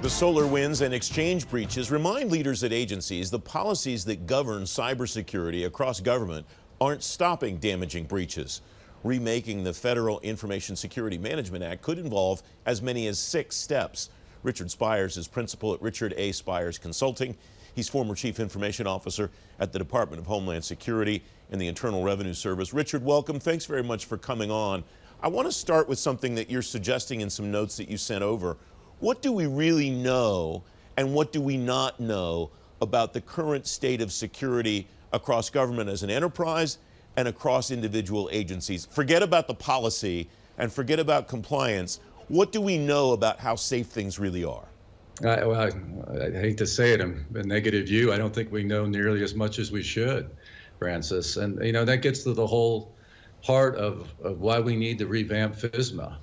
The SolarWinds and Exchange breaches remind leaders at agencies the policies that govern cybersecurity across government aren't stopping damaging breaches. Remaking the Federal Information Security Management Act could involve as many as 6 steps. Richard Spires is principal at Richard A. Spires Consulting. He's former Chief Information Officer at the Department of Homeland Security and the Internal Revenue Service. Richard, welcome. Thanks very much for coming on. I want to start with something that you're suggesting in some notes that you sent over. What do we really know and what do we not know about the current state of security across government as an enterprise and across individual agencies? Forget about the policy and forget about compliance. What do we know about how safe things really are? I hate to say it, I'm a negative view. I don't think we know nearly as much as we should, Francis. And that gets to the whole part of why we need to revamp FISMA.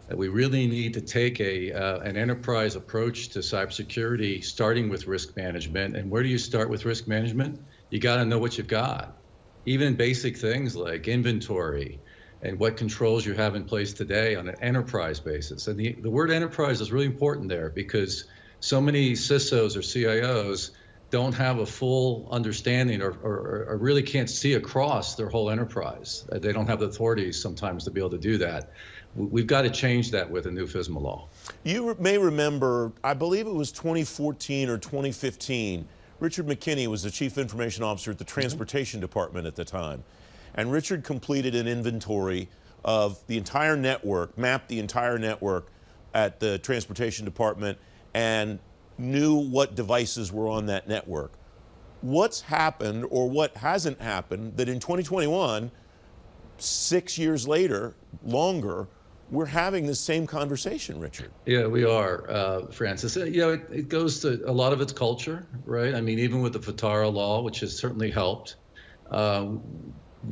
That we really need to take an enterprise approach to cybersecurity, starting with risk management. And where do you start with risk management? You got to know what you've got. Even basic things like inventory and what controls you have in place today on an enterprise basis. And the word enterprise is really important there because so many CISOs or CIOs don't have a full understanding or really can't see across their whole enterprise. They don't have the authorities sometimes to be able to do that. We've got to change that with a new FISMA law. You may remember, I believe it was 2014 or 2015, Richard McKinney was the Chief Information Officer at the Transportation Department at the time. And Richard completed an inventory of the entire network, mapped the entire network at the Transportation Department and knew what devices were on that network. What's happened or what hasn't happened that in 2021, 6 years later, longer, we're having the same conversation, Richard? Yeah, we are, Francis. It goes to a lot of its culture, right? I mean, even with the FATARA law, which has certainly helped,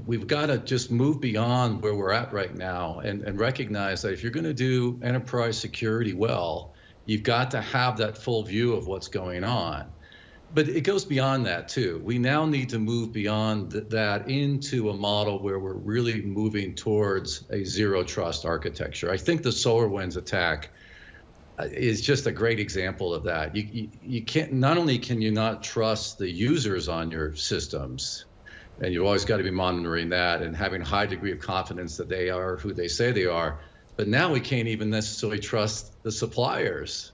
we've got to just move beyond where we're at right now and recognize that if you're going to do enterprise security well, you've got to have that full view of what's going on. But it goes beyond that too. We now need to move beyond that into a model where we're really moving towards a zero trust architecture. I think the SolarWinds attack is just a great example of that. You can't, not only can you not trust the users on your systems, and you've always got to be monitoring that and having a high degree of confidence that they are who they say they are, but now we can't even necessarily trust the suppliers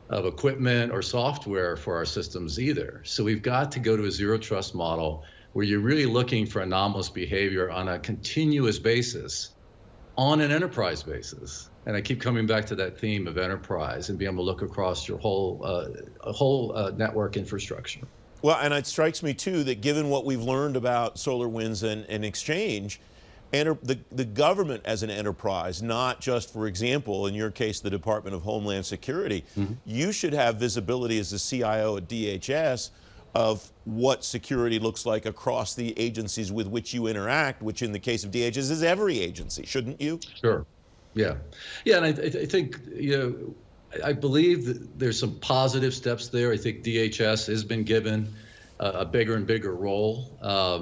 of equipment or software for our systems either. So we've got to go to a zero trust model where you're really looking for anomalous behavior on a continuous basis, on an enterprise basis. And I keep coming back to that theme of enterprise and being able to look across your whole network infrastructure. Well, and it strikes me too that given what we've learned about SolarWinds and Exchange, the government as an enterprise, not just, for example, in your case, the Department of Homeland Security, you should have visibility as the CIO at DHS of what security looks like across the agencies with which you interact, which in the case of DHS is every agency, shouldn't you? Sure. Yeah. Yeah, and I think, I believe that there's some positive steps there. I think DHS has been given a bigger and bigger role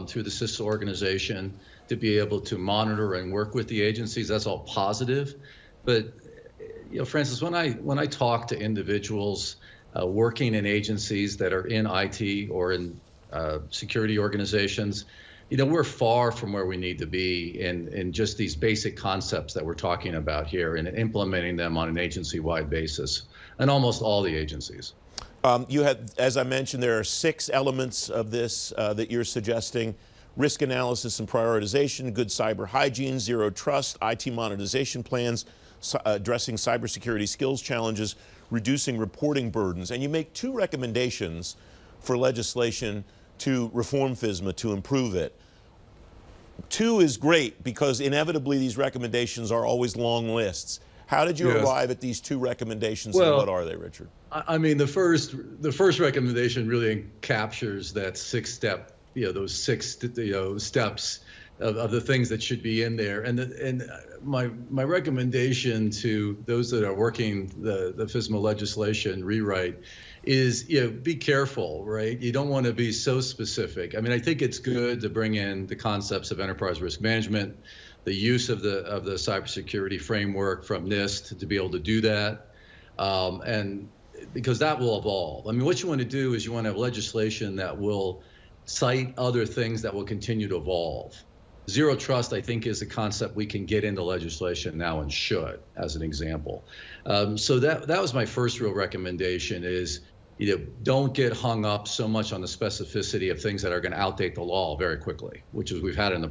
through the CISO organization to be able to monitor and work with the agencies. That's all positive. But Francis, when I talk to individuals working in agencies that are in IT or in security organizations, we're far from where we need to be in just these basic concepts that we're talking about here and implementing them on an agency-wide basis, and almost all the agencies. You had, as I mentioned, there are 6 elements of this that you're suggesting: risk analysis and prioritization, good cyber hygiene, zero trust, IT monetization plans, addressing cybersecurity skills challenges, reducing reporting burdens. And you make 2 recommendations for legislation to reform FISMA, to improve it. 2 is great because inevitably these recommendations are always long lists. How did you arrive at these 2 recommendations, and what are they, Richard? I mean, the first recommendation really captures that 6-step, those 6 steps of the things that should be in there. And my recommendation to those that are working the FISMA legislation rewrite is, be careful, right? You don't want to be so specific. I mean, I think it's good to bring in the concepts of enterprise risk management, the use of the cybersecurity framework from NIST to be able to do that. And because that will evolve. I mean, what you want to do is you want to have legislation that will cite other things that will continue to evolve. Zero trust, I think, is a concept we can get into legislation now and should, as an example. So that was my first real recommendation is, don't get hung up so much on the specificity of things that are going to outdate the law very quickly, which is we've had in the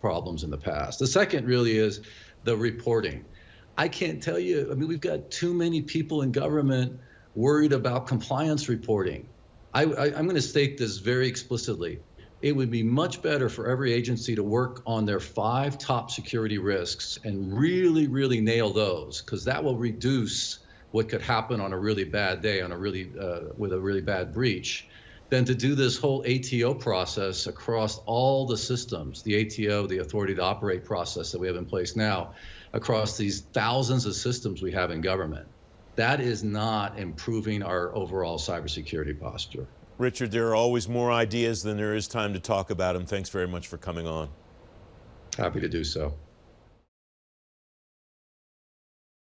problems in the past. The second really is the reporting. I can't tell you, I mean, we've got too many people in government worried about compliance reporting. I'm going to state this very explicitly. It would be much better for every agency to work on their 5 top security risks and really, really nail those, because that will reduce what could happen on a really bad day, on a really with a really bad breach, than to do this whole ATO process across all the systems, the ATO, the authority to operate process that we have in place now, across these thousands of systems we have in government. That is not improving our overall cybersecurity posture. Richard, there are always more ideas than there is time to talk about them. Thanks very much for coming on. Happy to do so.